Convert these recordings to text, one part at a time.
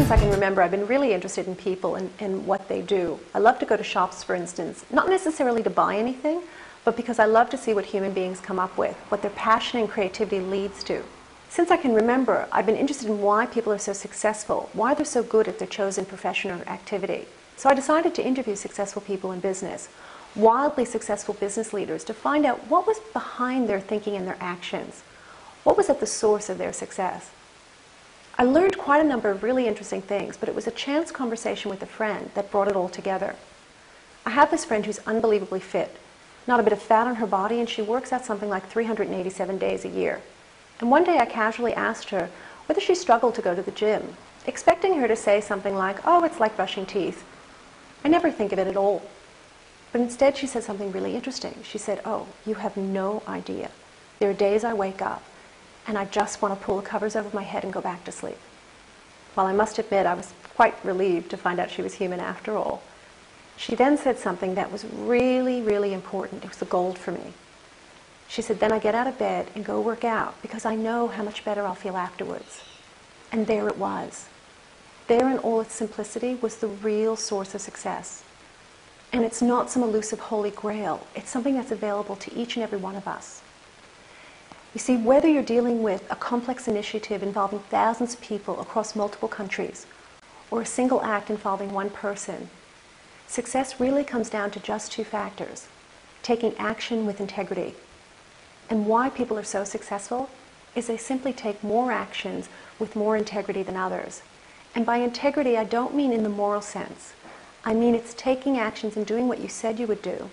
as I can remember, I've been really interested in people and what they do. I love to go to shops, for instance, not necessarily to buy anything, but because I love to see what human beings come up with, what their passion and creativity leads to. Since I can remember, I've been interested in why people are so successful, why they're so good at their chosen profession or activity. So I decided to interview successful people in business, wildly successful business leaders, to find out what was behind their thinking and their actions. What was at the source of their success? I learned quite a number of really interesting things, but it was a chance conversation with a friend that brought it all together. I have this friend who's unbelievably fit, not a bit of fat on her body, and she works out something like 387 days a year. And one day I casually asked her whether she struggled to go to the gym, expecting her to say something like, "Oh, it's like brushing teeth." I never think of it at all. But instead she said something really interesting. She said, "Oh, you have no idea. There are days I wake up and I just want to pull the covers over my head and go back to sleep." Well, I must admit I was quite relieved to find out she was human after all. She then said something that was really, really important. It was the gold for me. She said, "Then I get out of bed and go work out because I know how much better I'll feel afterwards." And there it was. There in all its simplicity was the real source of success. And it's not some elusive holy grail. It's something that's available to each and every one of us. You see, whether you're dealing with a complex initiative involving thousands of people across multiple countries, or a single act involving one person, success really comes down to just two factors: taking action with integrity. And why people are so successful is they simply take more actions with more integrity than others. And by integrity, I don't mean in the moral sense. I mean it's taking actions and doing what you said you would do,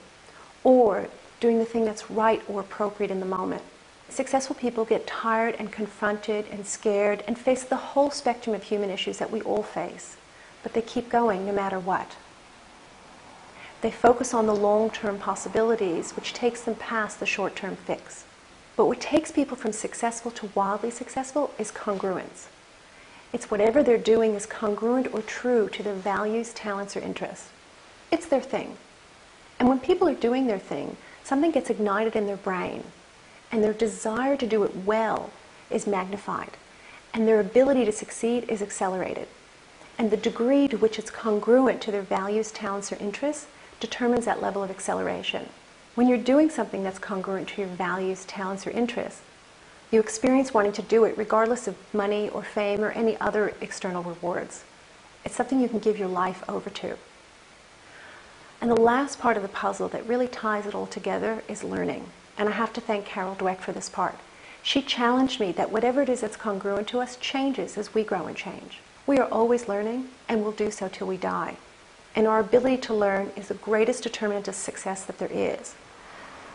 or doing the thing that's right or appropriate in the moment. Successful people get tired and confronted and scared and face the whole spectrum of human issues that we all face, but they keep going no matter what. They focus on the long-term possibilities, which takes them past the short-term fix. But what takes people from successful to wildly successful is congruence. It's whatever they're doing is congruent or true to their values, talents, or interests. It's their thing. And when people are doing their thing, something gets ignited in their brain, and their desire to do it well is magnified, and their ability to succeed is accelerated. And the degree to which it's congruent to their values, talents, or interests determines that level of acceleration. When you're doing something that's congruent to your values, talents, or interests, you experience wanting to do it regardless of money or fame or any other external rewards. It's something you can give your life over to. And the last part of the puzzle that really ties it all together is learning. And I have to thank Carol Dweck for this part. She challenged me that whatever it is that's congruent to us changes as we grow and change. We are always learning, and will do so till we die. And our ability to learn is the greatest determinant of success that there is.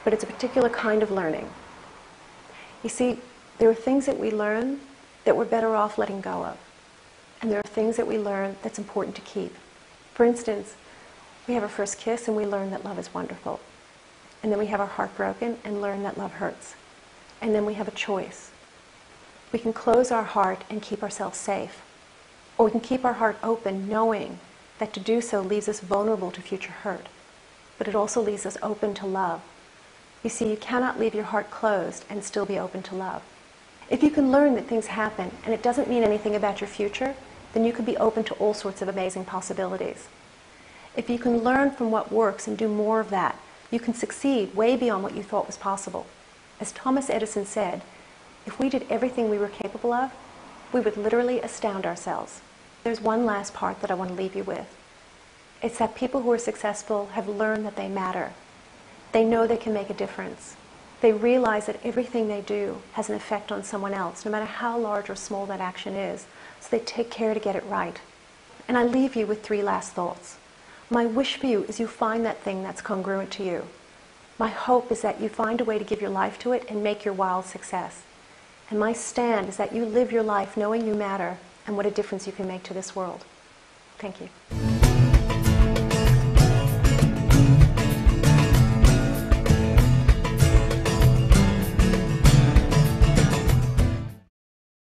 But it's a particular kind of learning. You see, there are things that we learn that we're better off letting go of. And there are things that we learn that's important to keep. For instance, we have our first kiss and we learn that love is wonderful. And then we have our heart broken and learn that love hurts. And then we have a choice. We can close our heart and keep ourselves safe. Or we can keep our heart open knowing that to do so leaves us vulnerable to future hurt. But it also leaves us open to love. You see, you cannot leave your heart closed and still be open to love. If you can learn that things happen and it doesn't mean anything about your future, then you can be open to all sorts of amazing possibilities. If you can learn from what works and do more of that, you can succeed way beyond what you thought was possible. As Thomas Edison said, if we did everything we were capable of, we would literally astound ourselves. There's one last part that I want to leave you with. It's that people who are successful have learned that they matter. They know they can make a difference. They realize that everything they do has an effect on someone else, no matter how large or small that action is. So they take care to get it right. And I leave you with three last thoughts. My wish for you is you find that thing that's congruent to you. My hope is that you find a way to give your life to it and make your wild success. And my stand is that you live your life knowing you matter and what a difference you can make to this world. Thank you.